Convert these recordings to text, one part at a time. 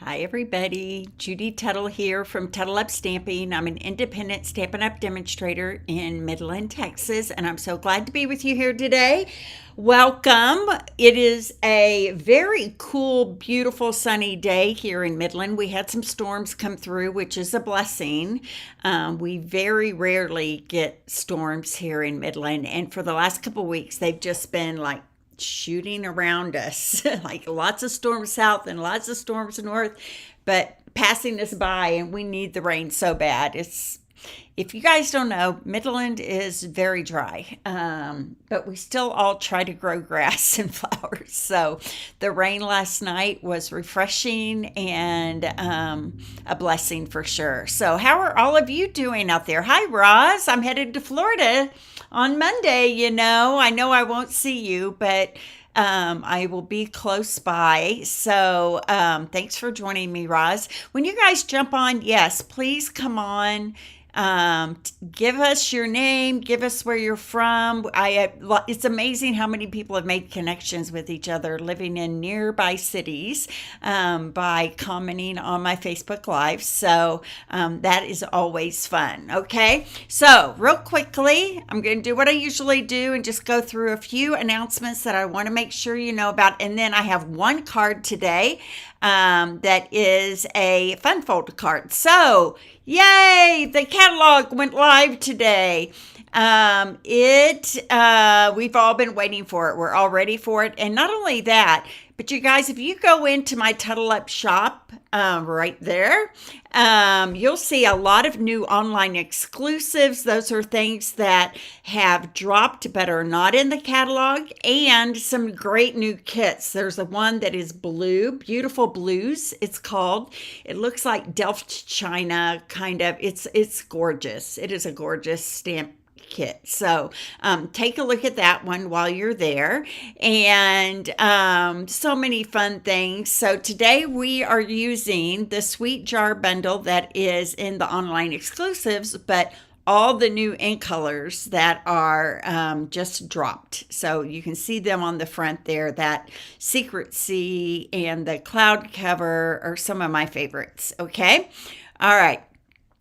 Hi, everybody. Judy Tuttle here from Tuttle Up Stamping. I'm an independent Stampin' Up! Demonstrator in Midland, Texas, and I'm so glad to be with you here today. Welcome. It is a very cool, beautiful, sunny day here in Midland. We had some storms come through, which is a blessing. We very rarely get storms here in Midland, and for the last couple of weeks, they've just been like shooting around us like lots of storms south and lots of storms north, but passing us by, and we need the rain so bad. It's, if you guys don't know, Midland is very dry, but we still all try to grow grass and flowers. So the rain last night was refreshing and a blessing for sure. So how are all of you doing out there? Hi, Roz. I'm headed to Florida on Monday. I know I won't see you, but I will be close by. So thanks for joining me, Roz. When you guys jump on, yes, please come on. Give us your name, give us where you're from. It's amazing how many people have made connections with each other living in nearby cities by commenting on my Facebook Live. So that is always fun. Okay, so real quickly, I'm going to do what I usually do and just go through a few announcements that I want to make sure you know about. And then I have one card today that is a fun fold card. So yay, the catalog went live today. We've all been waiting for it. We're all ready for it. And not only that, but you guys, if you go into my Tuttle Up shop right there, you'll see a lot of new online exclusives. Those are things that have dropped but are not in the catalog, and some great new kits. There's a one that is blue, beautiful blues, it's called. It looks like Delft China, kind of. It's gorgeous. It is a gorgeous stamp kit. So take a look at that one while you're there. And so many fun things. So today we are using the Sweet Jar bundle that is in the online exclusives, but all the new ink colors that are just dropped. So you can see them on the front there. That Secret Sea and the Cloud Cover are some of my favorites. Okay. All right.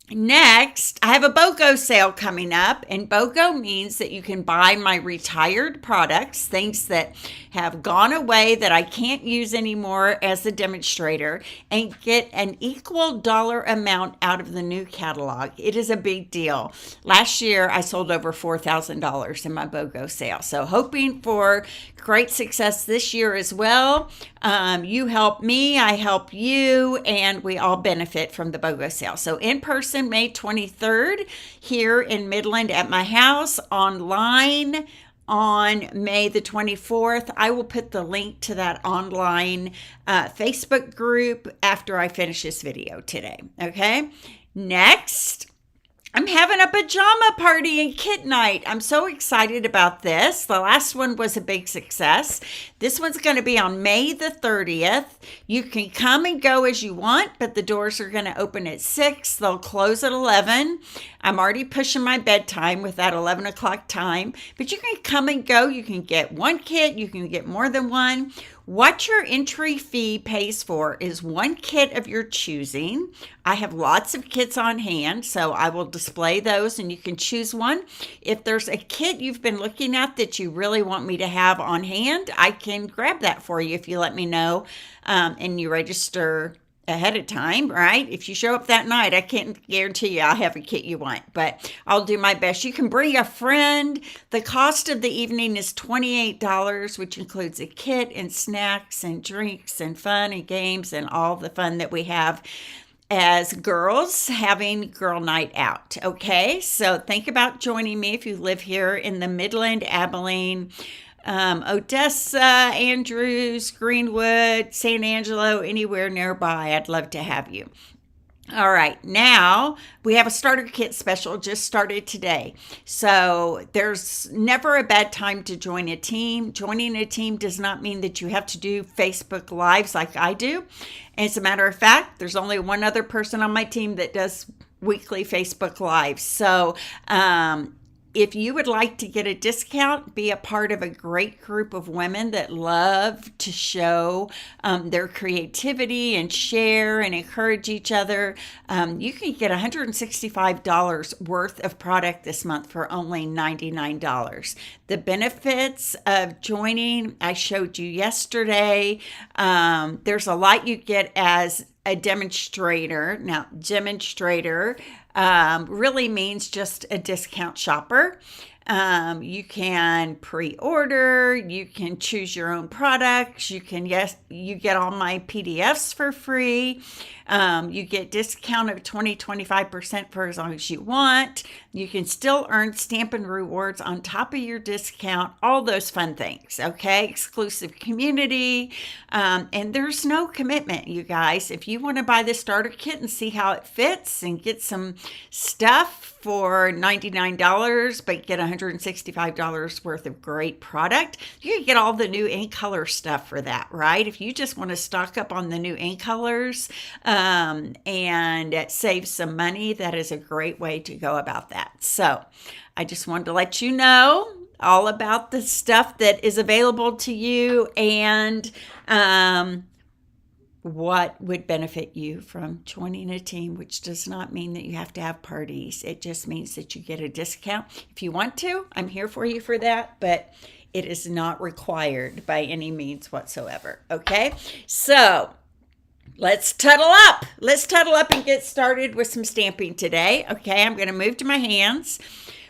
Next, I have a BOGO sale coming up, and BOGO means that you can buy my retired products, things that have gone away that I can't use anymore as a demonstrator, and get an equal dollar amount out of the new catalog. It is a big deal. Last year, I sold over $4,000 in my BOGO sale, so hoping for great success this year as well. You help me, I help you, and we all benefit from the BOGO sale. So in person, May 23rd, here in Midland at my house, online on May the 24th. I will put the link to that online Facebook group after I finish this video today. Okay, next, I'm having a pajama party and kit night. I'm so excited about this. The last one was a big success. This one's going to be on May the 30th. You can come and go as you want, but the doors are going to open at 6. They'll close at 11. I'm already pushing my bedtime with that 11 o'clock time, but you can come and go. You can get one kit. You can get more than one. What your entry fee pays for is one kit of your choosing. I have lots of kits on hand, so I will display those and you can choose one. If there's a kit you've been looking at that you really want me to have on hand, I can grab that for you if you let me know and you register ahead of time, right? If you show up that night, I can't guarantee you I'll have a kit you want, but I'll do my best. You can bring a friend. The cost of the evening is $28, which includes a kit and snacks and drinks and fun and games and all the fun that we have as girls having girl night out. Okay, so think about joining me if you live here in the Midland, Abilene, Odessa, Andrews, Greenwood, San Angelo, anywhere nearby. I'd love to have you. All right, now we have a starter kit special just started today. So there's never a bad time to join a team. Joining a team does not mean that you have to do Facebook Lives like I do. As a matter of fact, there's only one other person on my team that does weekly Facebook Lives. So If you would like to get a discount, be a part of a great group of women that love to show their creativity and share and encourage each other, you can get $165 worth of product this month for only $99. The benefits of joining, I showed you yesterday. There's a lot you get as a demonstrator. Now, demonstrator really means just a discount shopper. You can pre-order, you can choose your own products, you get all my PDFs for free. You get discount of 25% for as long as you want. You can still earn Stampin' Rewards on top of your discount, all those fun things, okay? Exclusive community, and there's no commitment, you guys. If you want to buy the starter kit and see how it fits and get some stuff for $99, but get $165 worth of great product, you can get all the new ink color stuff for that, right? If you just want to stock up on the new ink colors, and save some money, that is a great way to go about that. So I just wanted to let you know all about the stuff that is available to you and what would benefit you from joining a team, which does not mean that you have to have parties. It just means that you get a discount. If you want to, I'm here for you for that, but it is not required by any means whatsoever. Okay, so let's tuddle up. Let's tuddle up and get started with some stamping today. Okay, I'm going to move to my hands.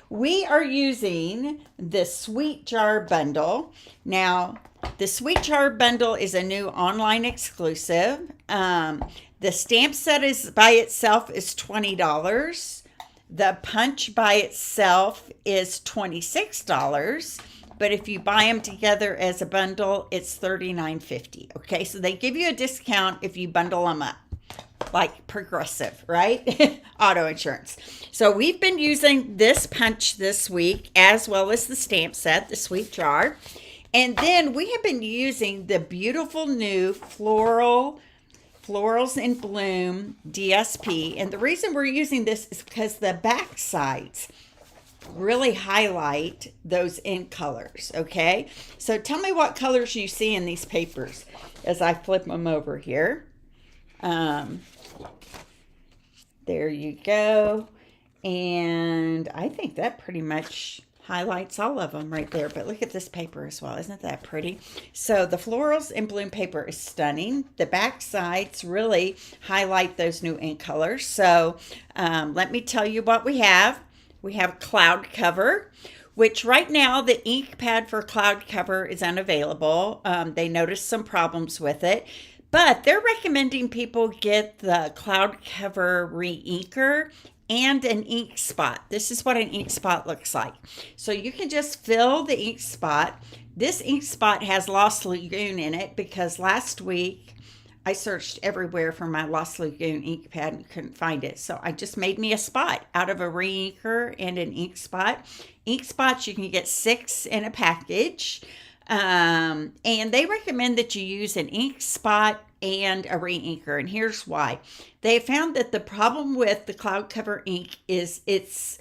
We are using the Sweet Jar bundle. Now, the Sweet Jar bundle is a new online exclusive. The stamp set is by itself is $20. The punch by itself is $26. But if you buy them together as a bundle, it's $39.50. Okay, so they give you a discount if you bundle them up, like Progressive, right? Auto insurance. So we've been using this punch this week, as well as the stamp set, the Sweet Jar. And then we have been using the beautiful new Florals in Bloom DSP. And the reason we're using this is because the back sides really highlight those ink colors, okay? So tell me what colors you see in these papers as I flip them over here. There you go. And I think that pretty much highlights all of them right there. But look at this paper as well. Isn't that pretty? So the Florals in Bloom paper is stunning. The back sides really highlight those new ink colors. So let me tell you what we have. We have Cloud Cover, which right now the ink pad for Cloud Cover is unavailable. They noticed some problems with it, but they're recommending people get the Cloud Cover re-inker and an ink spot. This is what an ink spot looks like. So you can just fill the ink spot. This ink spot has Lost Lagoon in it because last week I searched everywhere for my Lost Lagoon ink pad and couldn't find it. So I just made me a spot out of a re-inker and an ink spot. Ink spots, you can get 6 in a package. And they recommend that you use an ink spot and a re-inker. And here's why. They found that the problem with the Cloud Cover ink is its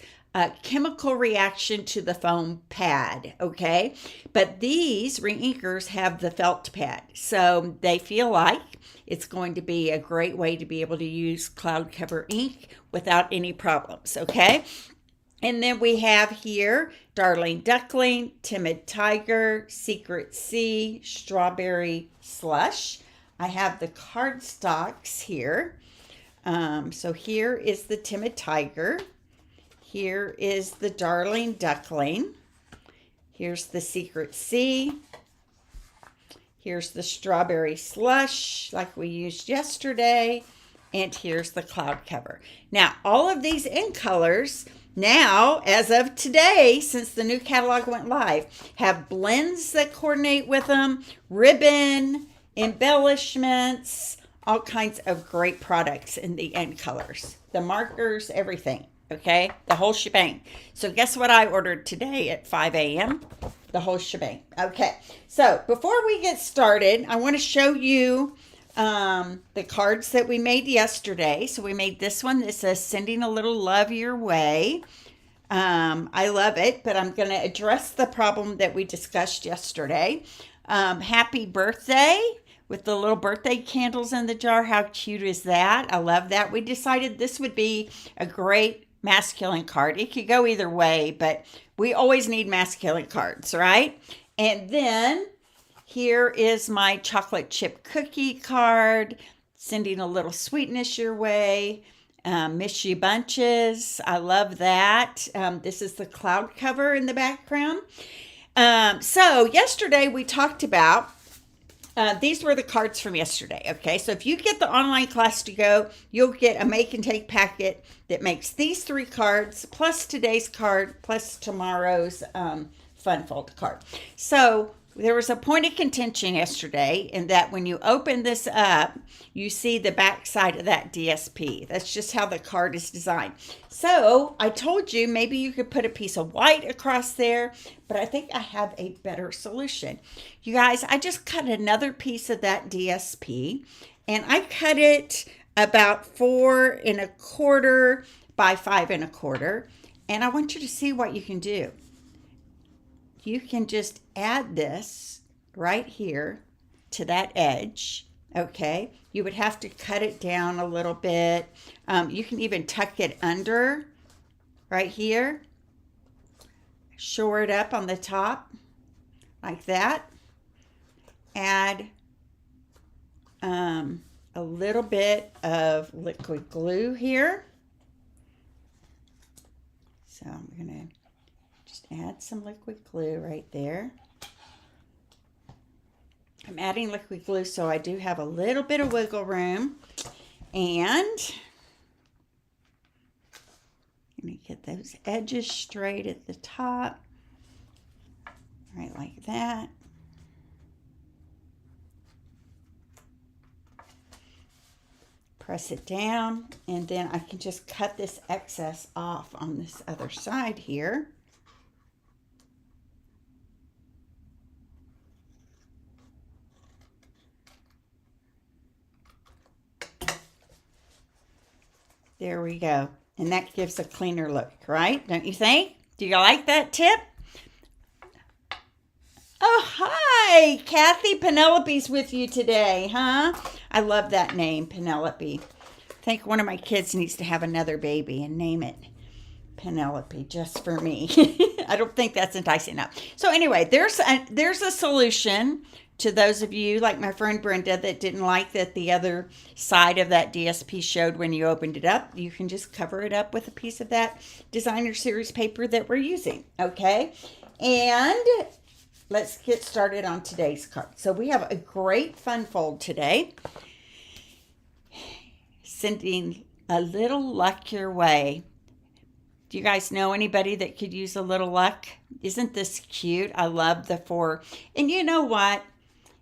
chemical reaction to the foam pad, okay? But these re-inkers have the felt pad. So they feel like it's going to be a great way to be able to use Cloud Cover ink without any problems, okay? And then we have here Darling Duckling, Timid Tiger, Secret Sea, Strawberry Slush. I have the cardstocks here. So here is the Timid Tiger. Here is the Darling Duckling. Here's the Secret Sea. Here's the Strawberry Slush, like we used yesterday. And here's the Cloud Cover. Now, all of these ink colors, now, as of today, since the new catalog went live, have blends that coordinate with them, ribbon, embellishments, all kinds of great products in the end colors. The markers, everything, okay? The whole shebang. So guess what I ordered today at 5 a.m.? The whole shebang. Okay, so before we get started, I want to show you the cards that we made yesterday. So we made this one that says, Sending a Little Love Your Way. I love it, but I'm going to address the problem that we discussed yesterday. Happy birthday with the little birthday candles in the jar. How cute is that? I love that. We decided this would be a great masculine card. It could go either way, but we always need masculine cards, right? And then here is my chocolate chip cookie card, sending a little sweetness your way. Miss you bunches. I love that. This is the cloud cover in the background. So yesterday we talked about, these were the cards from yesterday. Okay, so if you get the online class to go, you'll get a make and take packet that makes these 3 cards, plus today's card, plus tomorrow's fun fold card. So there was a point of contention yesterday in that when you open this up, you see the back side of that DSP. That's just how the card is designed. So I told you maybe you could put a piece of white across there, but I think I have a better solution. You guys, I just cut another piece of that DSP, and I cut it about 4 1/4 by 5 1/4, and I want you to see what you can do. You can just add this right here to that edge, okay? You would have to cut it down a little bit. You can even tuck it under right here. Shore it up on the top like that. Add a little bit of liquid glue here. So I'm going to add some liquid glue right there. I'm adding liquid glue so I do have a little bit of wiggle room. And let me get those edges straight at the top. Right like that. Press it down, and then I can just cut this excess off on this other side here. There we go. And that gives a cleaner look, right? Don't you think? Do you like that tip? Oh, hi, Kathy. Penelope's with you today, huh? I love that name, Penelope. I think one of my kids needs to have another baby and name it Penelope just for me. I don't think that's enticing enough. So anyway, there's a solution to those of you like my friend Brenda that didn't like that the other side of that DSP showed when you opened it up. You can just cover it up with a piece of that designer series paper that we're using, okay? And let's get started on today's card. So we have a great fun fold today. Sending a little luck your way. Do you guys know anybody that could use a little luck? Isn't this cute? I love the 4. And you know what?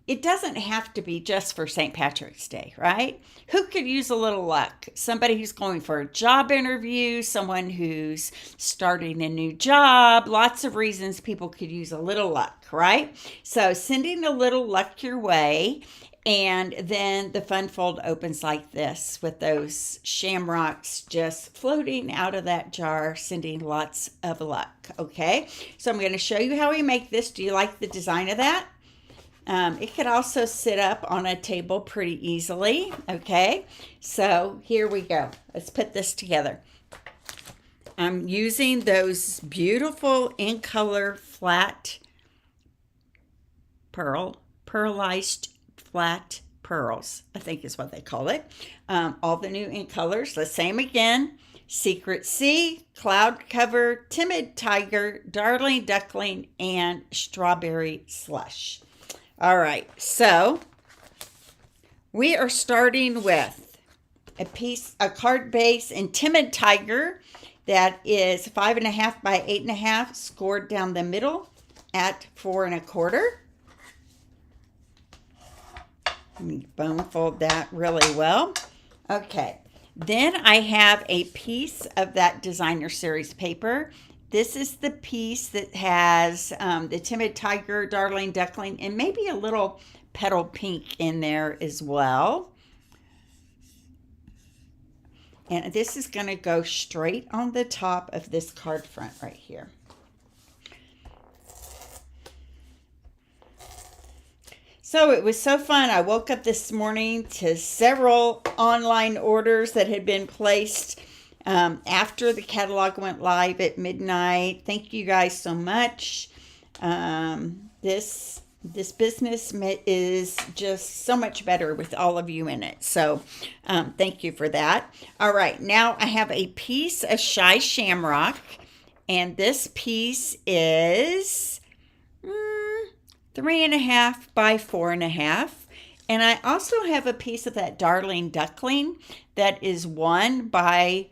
It doesn't have to be just for St. Patrick's Day, right? Who could use a little luck? Somebody who's going for a job interview, someone who's starting a new job. Lots of reasons people could use a little luck, right? So sending a little luck your way. And then the fun fold opens like this with those shamrocks just floating out of that jar, sending lots of luck, okay? So I'm going to show you how we make this. Do you like the design of that? It could also sit up on a table pretty easily, okay? So here we go. Let's put this together. I'm using those beautiful in color flat pearlized flat pearls, I think is what they call it. All the new in colors, the same again. Secret Sea, Cloud Cover, Timid Tiger, Darling Duckling, and Strawberry Slush. All right, so we are starting with a card base in Timid Tiger that is 5 1/2 by 8 1/2, scored down the middle at 4 1/4. Let me bone fold that really well. Okay, then I have a piece of that designer series paper. This is the piece that has the Timid Tiger, Darling Duckling, and maybe a little petal pink in there as well. And this is going to go straight on the top of this card front right here. So it was so fun. I woke up this morning to several online orders that had been placed after the catalog went live at midnight. Thank you guys so much. This business is just so much better with all of you in it. So thank you for that. All right, now I have a piece of Shy Shamrock, and this piece is 3.5 by 4.5. And I also have a piece of that Darling Duckling that is 1 by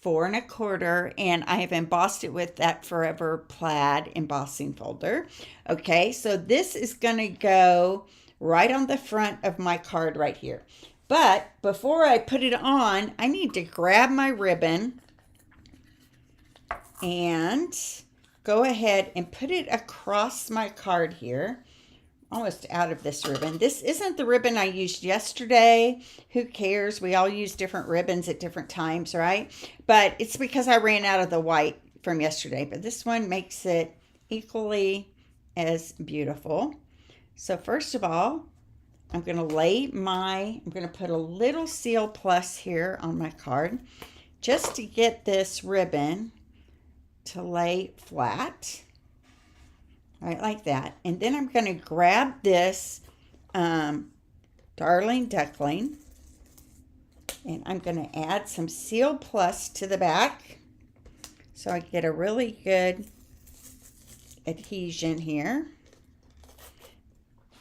4.25, and I have embossed it with that Forever Plaid embossing folder. Okay, so this is going to go right on the front of my card right here. But before I put it on, I need to grab my ribbon and go ahead and put it across my card here. Almost out of this ribbon. This isn't the ribbon I used yesterday. Who cares? We all use different ribbons at different times, right? But it's because I ran out of the white from yesterday. But this one makes it equally as beautiful. So first of all, I'm going to put a little Seal Plus here on my card just to get this ribbon to lay flat. Right, like that. And then I'm going to grab this Darling Duckling, and I'm going to add some Seal Plus to the back so I get a really good adhesion here.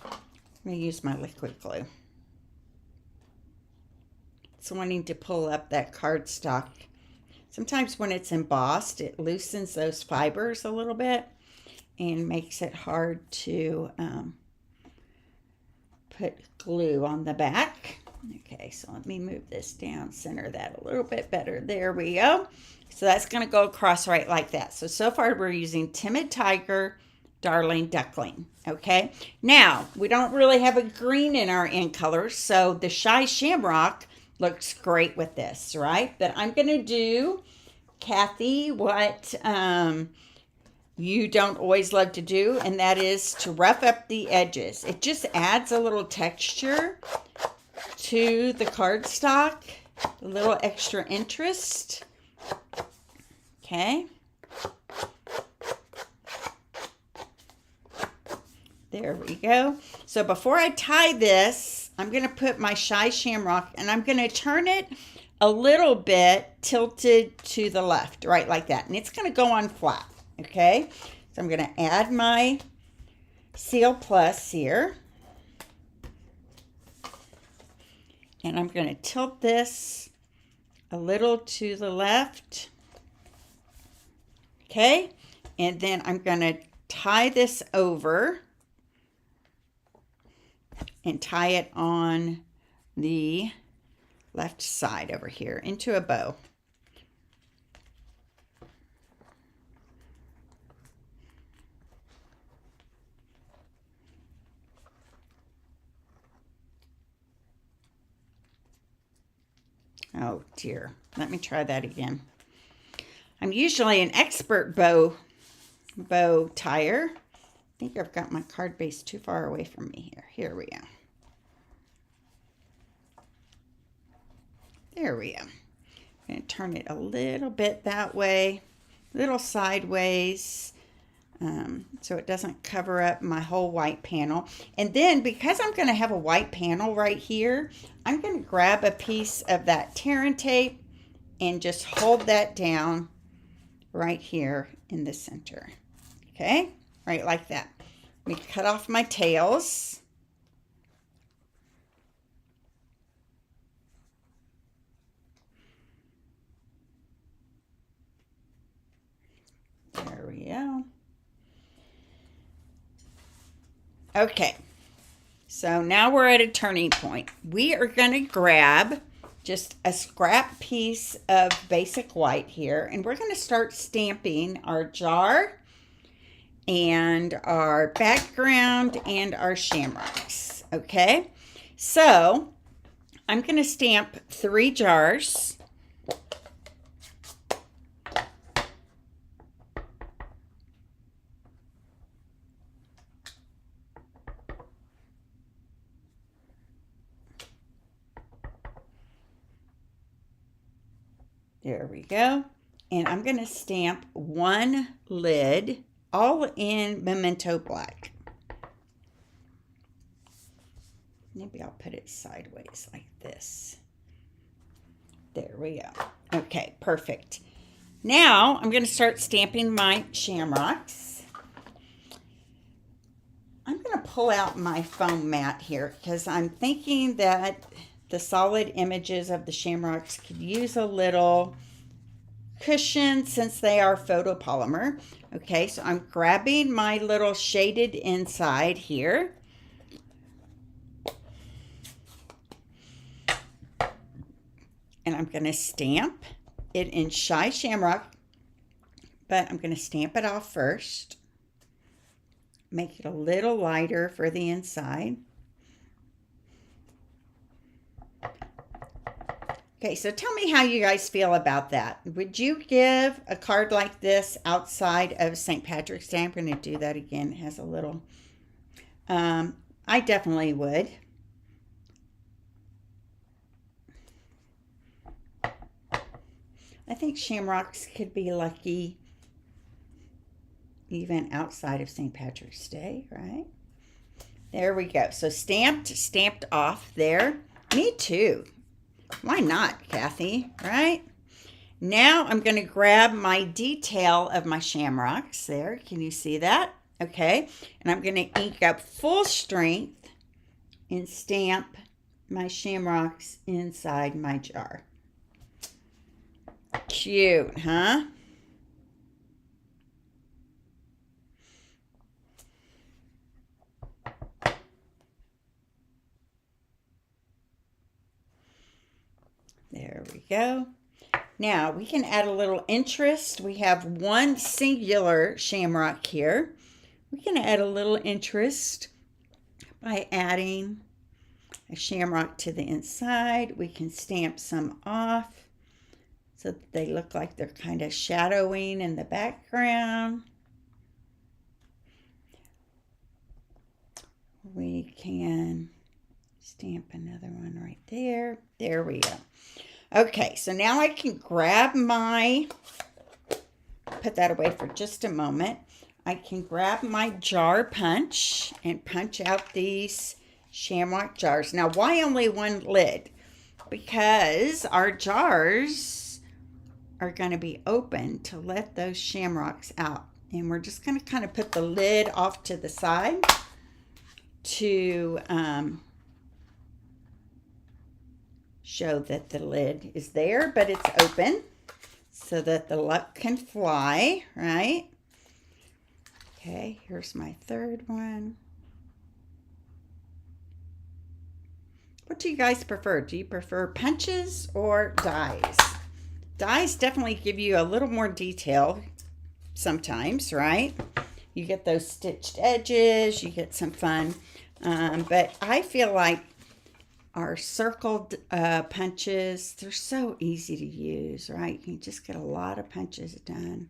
I'm going to use my liquid glue. It's wanting to pull up that cardstock. Sometimes when it's embossed, it loosens those fibers a little bit and makes it hard to put glue on the back. Okay, so let me move this down, center that a little bit better. There we go. So that's going to go across right like that. So far we're using Timid Tiger, Darling Duckling. Okay, now we don't really have a green in our end colors, so the Shy Shamrock looks great with this, right? But I'm going to do, Kathy, what you don't always love to do, and that is to rough up the edges. It just adds a little texture to the cardstock, a little extra interest. Okay. There we go. So before I tie this, I'm going to put my Shy Shamrock, and I'm going to turn it a little bit tilted to the left, right like that. And it's going to go on flat. Okay, so I'm going to add my Seal Plus here. And I'm going to tilt this a little to the left. Okay, and then I'm going to tie this over and tie it on the left side over here into a bow. Oh dear, let me try that again. I'm usually an expert bow tire. I think I've got my card base too far away from me here. Here we go. There we go. I'm going to turn it a little bit that way, a little sideways, so it doesn't cover up my whole white panel. And then because I'm going to have a white panel right here, I'm going to grab a piece of that tear and tape and just hold that down right here in the center. Okay, right like that. Let me cut off my tails. There we go. Okay, so now we're at a turning point. We are going to grab just a scrap piece of basic white here, and we're going to start stamping our jar and our background and our shamrocks. Okay, so I'm going to stamp 3 jars. There we go. And I'm going to stamp one lid all in Memento Black. Maybe I'll put it sideways like this. There we go. Okay, perfect. Now I'm going to start stamping my shamrocks. I'm going to pull out my foam mat here because I'm thinking that the solid images of the shamrocks could use a little cushion since they are photopolymer. Okay, so I'm grabbing my little shaded inside here. And I'm going to stamp it in Shy Shamrock, but I'm going to stamp it off first. Make it a little lighter for the inside. Okay, so tell me how you guys feel about that. Would you give a card like this outside of St. Patrick's Day? I'm going to do that again. It has a little, I definitely would. I think shamrocks could be lucky even outside of St. Patrick's Day, right? There we go. So stamped off there. Me too. Why not, Kathy, right? Now I'm going to grab my detail of my shamrocks there. Can you see that? Okay. And I'm going to ink up full strength and stamp my shamrocks inside my jar. Cute, huh? There we go. Now we can add a little interest. We have one singular shamrock here. We can add a little interest by adding a shamrock to the inside. We can stamp some off so that they look like they're kind of shadowing in the background. We can stamp another one right there. There we go. Okay, so now I can grab my, put that away for just a moment. I can grab my jar punch and punch out these shamrock jars. Now, why only one lid? Because our jars are going to be open to let those shamrocks out. And we're just going to kind of put the lid off to the side to show that the lid is there, but it's open so that the luck can fly, right? Okay, here's my third one. What do you guys prefer? Do you prefer punches or dies? Dies definitely give you a little more detail sometimes, right? You get those stitched edges, you get some fun. But I feel like our circled punches, they're so easy to use, right? You can just get a lot of punches done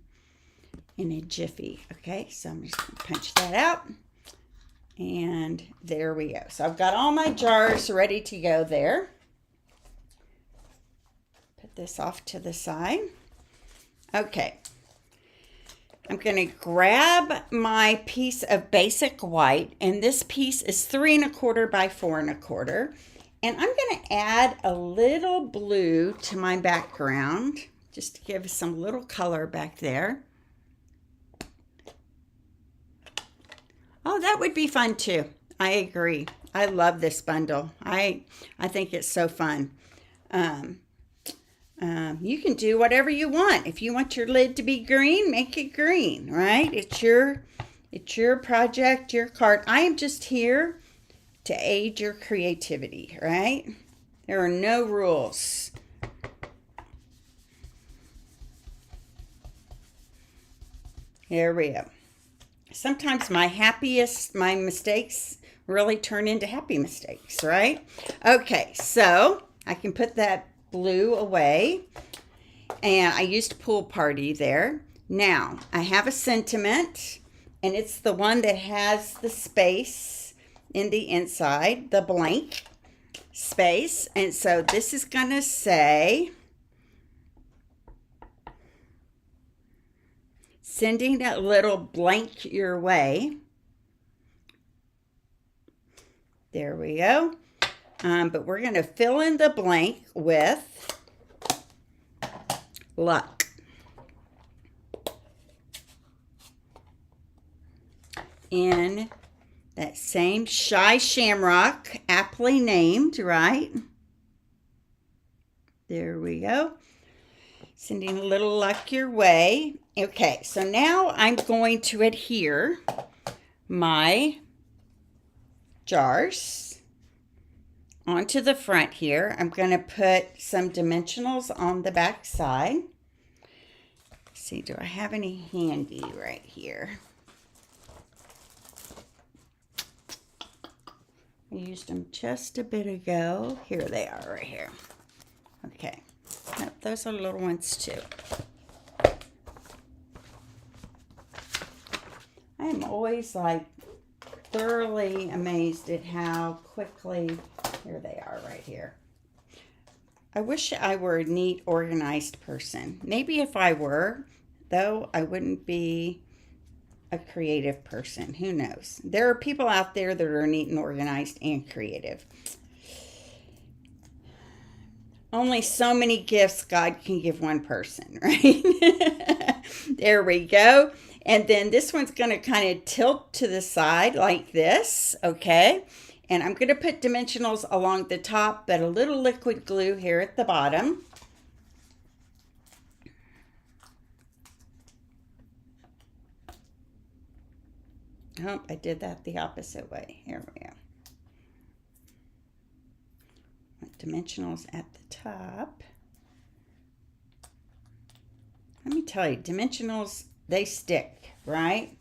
in a jiffy. Okay, so I'm just going to punch that out. And there we go. So I've got all my jars ready to go there. Put this off to the side. Okay. I'm going to grab my piece of basic white, and this piece is 3 1/4 by 4 1/4. And I'm going to add a little blue to my background, just to give some little color back there. Oh, that would be fun too. I agree. I love this bundle. I think it's so fun. You can do whatever you want. If you want your lid to be green, make it green, right? It's your project, your card. I am just here to aid your creativity, right? There are no rules. There we go. Sometimes my mistakes really turn into happy mistakes, right? Okay, so I can put that blue away, and I used Pool Party there. Now I have a sentiment, and it's the one that has the space in the inside, the blank space. And so this is gonna say, sending a little blank your way. There we go. But we're going to fill in the blank with luck. In that same Shy Shamrock, aptly named, right? There we go. Sending a little luck your way. Okay, so now I'm going to adhere my jars onto the front here. I'm going to put some dimensionals on the back side. Let's see, do I have any handy right here? I used them just a bit ago. Here they are right here. Okay. Nope, those are little ones too. I am always like thoroughly amazed at how quickly, here they are right here. I wish I were a neat, organized person. Maybe if I were, though, I wouldn't be a creative person. Who knows? There are people out there that are neat and organized and creative. Only so many gifts God can give one person, right? There we go. And then this one's going to kind of tilt to the side like this, okay? And I'm going to put dimensionals along the top, but a little liquid glue here at the bottom. Oh, I did that the opposite way. Here we go. Dimensionals at the top. Let me tell you, dimensionals, they stick, right?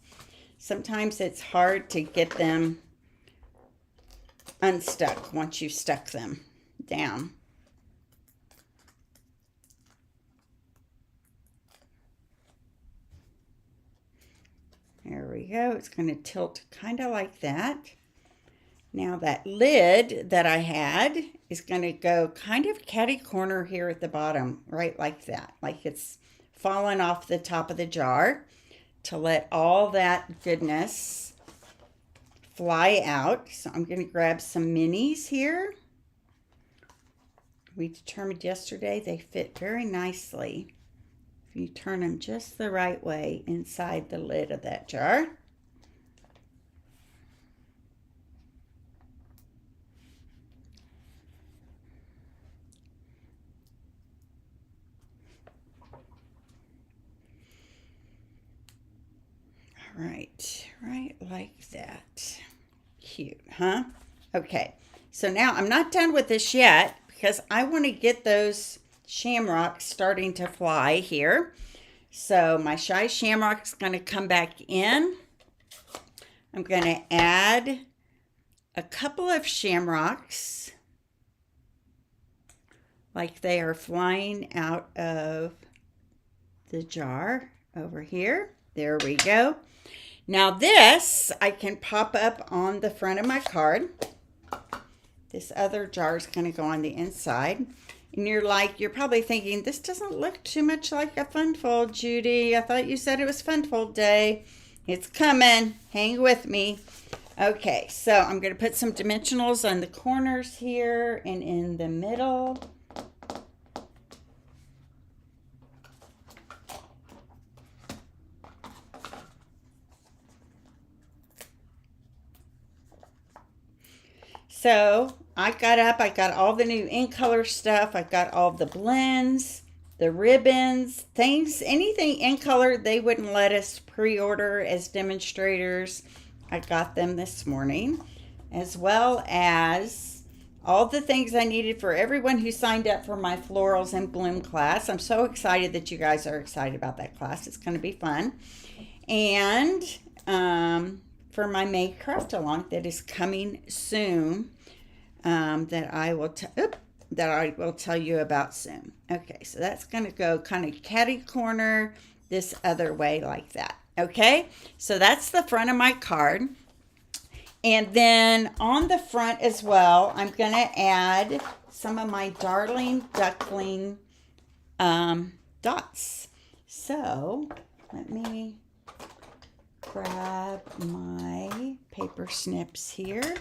Sometimes it's hard to get them unstuck once you've stuck them down. There we go. It's going to tilt kind of like that. Now that lid that I had is going to go kind of catty corner here at the bottom, right like that, like it's fallen off the top of the jar to let all that goodness fly out. So I'm going to grab some minis here. We determined yesterday they fit very nicely if you turn them just the right way inside the lid of that jar. Right like that. Cute, huh? Okay, so now I'm not done with this yet because I want to get those shamrocks starting to fly here. So my Shy Shamrock's going to come back in. I'm going to add a couple of shamrocks like they are flying out of the jar over here. There we go. Now this I can pop up on the front of my card. This other jar is going to go on the inside. And you're probably thinking, this doesn't look too much like a fun fold, Judy. I thought you said it was fun fold day. It's coming. Hang with me. Okay, so I'm going to put some dimensionals on the corners here and in the middle. So I got all the new ink color stuff. I got all the blends, the ribbons, things, anything in color they wouldn't let us pre-order as demonstrators. I got them this morning, as well as all the things I needed for everyone who signed up for my Florals and Bloom class. I'm so excited that you guys are excited about that class. It's going to be fun. And for my May craft along that is coming soon, that I will tell you about soon. Okay, so that's going to go kind of catty corner this other way like that. Okay, so that's the front of my card. And then on the front as well, I'm going to add some of my Darling Duckling dots. So let me grab my paper snips here,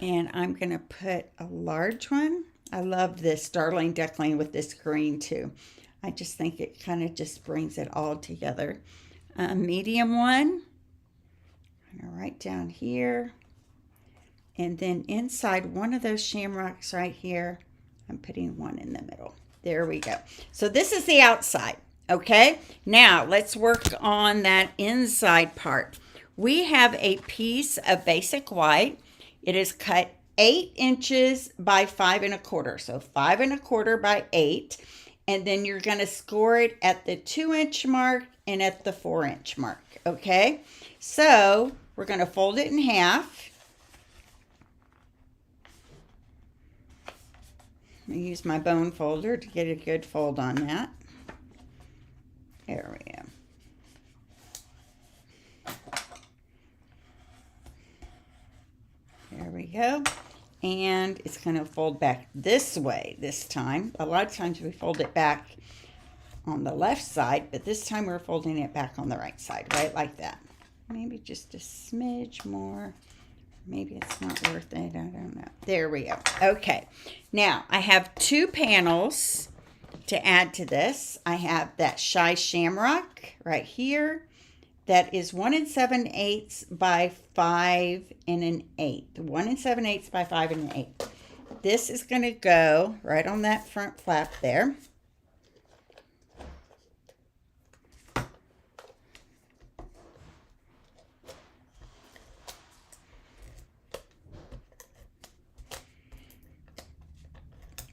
and I'm going to put a large one. I love this Darling Duckling with this green too. I just think it kind of just brings it all together. A medium one, right down here. And then inside one of those shamrocks right here, I'm putting one in the middle. There we go. So this is the outside, okay? Now let's work on that inside part. We have a piece of basic white. It is cut 8 inches by 5 1/4. So 5 1/4 by 8. And then you're going to score it at the 2-inch mark and at the 4-inch mark, okay? So we're going to fold it in half. I use my bone folder to get a good fold on that. There we go. There we go. And it's going to fold back this way this time. A lot of times we fold it back on the left side, but this time we're folding it back on the right side, right like that. Maybe just a smidge more. Maybe it's not worth it. I don't know. There we go. Okay. Now, I have 2 panels to add to this. I have that Shy Shamrock right here. That is 1 7/8 by 5 1/8. 1 7/8 by 5 1/8. This is going to go right on that front flap there.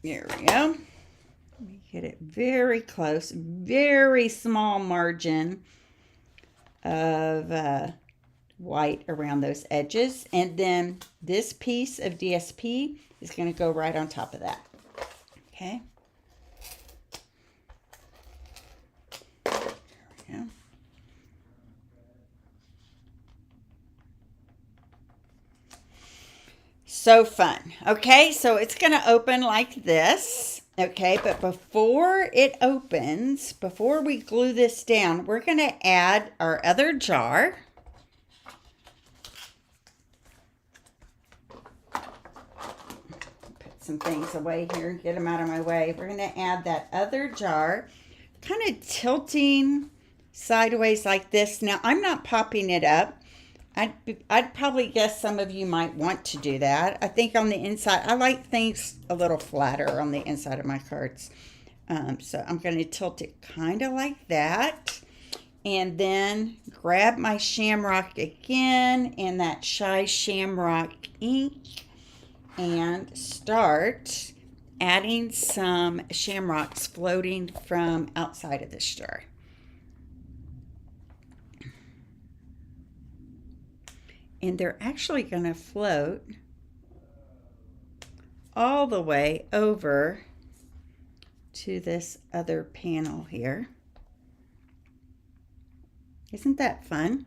There we go. Let me get it very close, very small margin of white around those edges. And then this piece of DSP is going to go right on top of that. Okay. There we go. So fun. Okay, so it's going to open like this. Okay, but before it opens, before we glue this down, we're going to add our other jar. Put some things away here, get them out of my way. We're going to add that other jar, kind of tilting sideways like this. Now, I'm not popping it up. I'd probably guess some of you might want to do that. I think on the inside, I like things a little flatter on the inside of my cards. So I'm going to tilt it kind of like that. And then grab my shamrock again and that Shy Shamrock ink and start adding some shamrocks floating from outside of this jar. And they're actually going to float all the way over to this other panel here. Isn't that fun?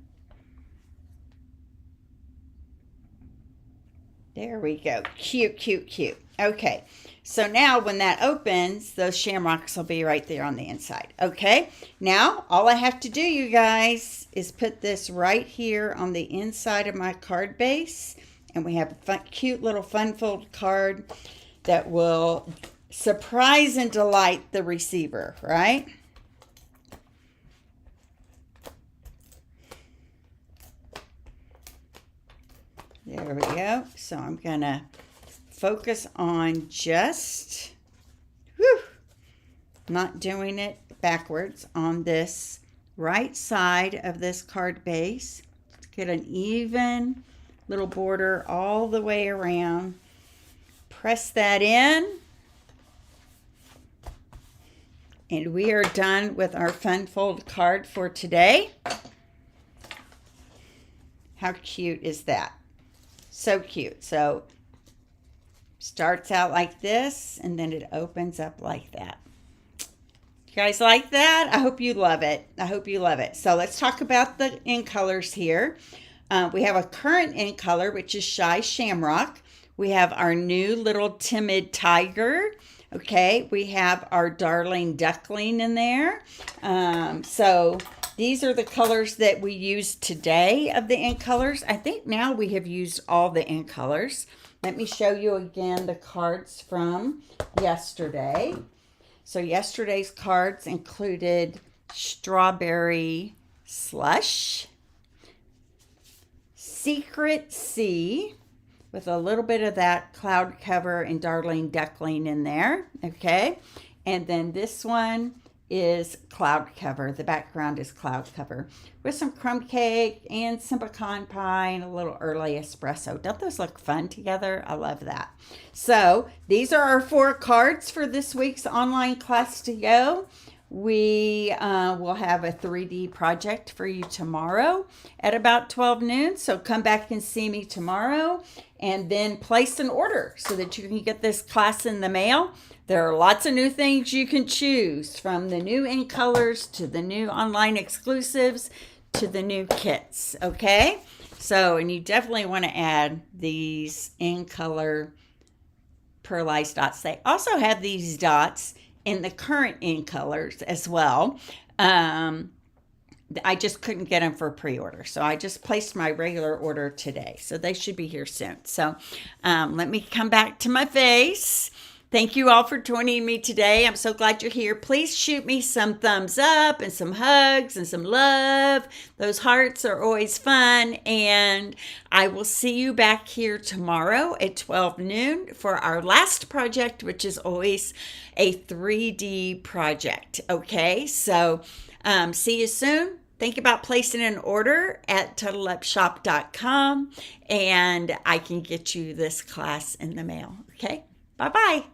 There we go. Cute, cute, cute. Okay, so now when that opens, those shamrocks will be right there on the inside. Okay, now all I have to do, you guys, is put this right here on the inside of my card base. And we have a fun, cute little fun fold card that will surprise and delight the receiver, right? There we go. So I'm going to focus on just, not doing it backwards, on this right side of this card base. Let's get an even little border all the way around. Press that in. And we are done with our fun fold card for today. How cute is that? So cute. So starts out like this and then it opens up like that. You guys like that? I hope you love it. I hope you love it. So let's talk about the ink colors here. We have a current ink color, which is Shy Shamrock. We have our new little Timid Tiger. Okay, we have our Darling Duckling in there. So these are the colors that we used today of the ink colors. I think now we have used all the ink colors. Let me show you again the cards from yesterday. So yesterday's cards included Strawberry Slush, Secret Sea, with a little bit of that Cloud Cover and Darling Duckling in there, okay? And then this one is Cloud Cover. The background is Cloud Cover with some crumb cake and some pecan pie and a little early espresso. Don't those look fun together? I love that. So these are our 4 cards for this week's online class to go. We will have a 3D project for you tomorrow at about 12 noon. So come back and see me tomorrow and then place an order so that you can get this class in the mail. There are lots of new things you can choose, from the new ink colors to the new online exclusives to the new kits, okay? So, and you definitely want to add these ink color pearlized dots. They also have these dots in the current ink colors as well. I just couldn't get them for pre-order, so I just placed my regular order today. So they should be here soon. So let me come back to my face. Thank you all for joining me today. I'm so glad you're here. Please shoot me some thumbs up and some hugs and some love. Those hearts are always fun. And I will see you back here tomorrow at 12 noon for our last project, which is always a 3D project. Okay, so see you soon. Think about placing an order at TuddleUpShop.com and I can get you this class in the mail. Okay, bye-bye.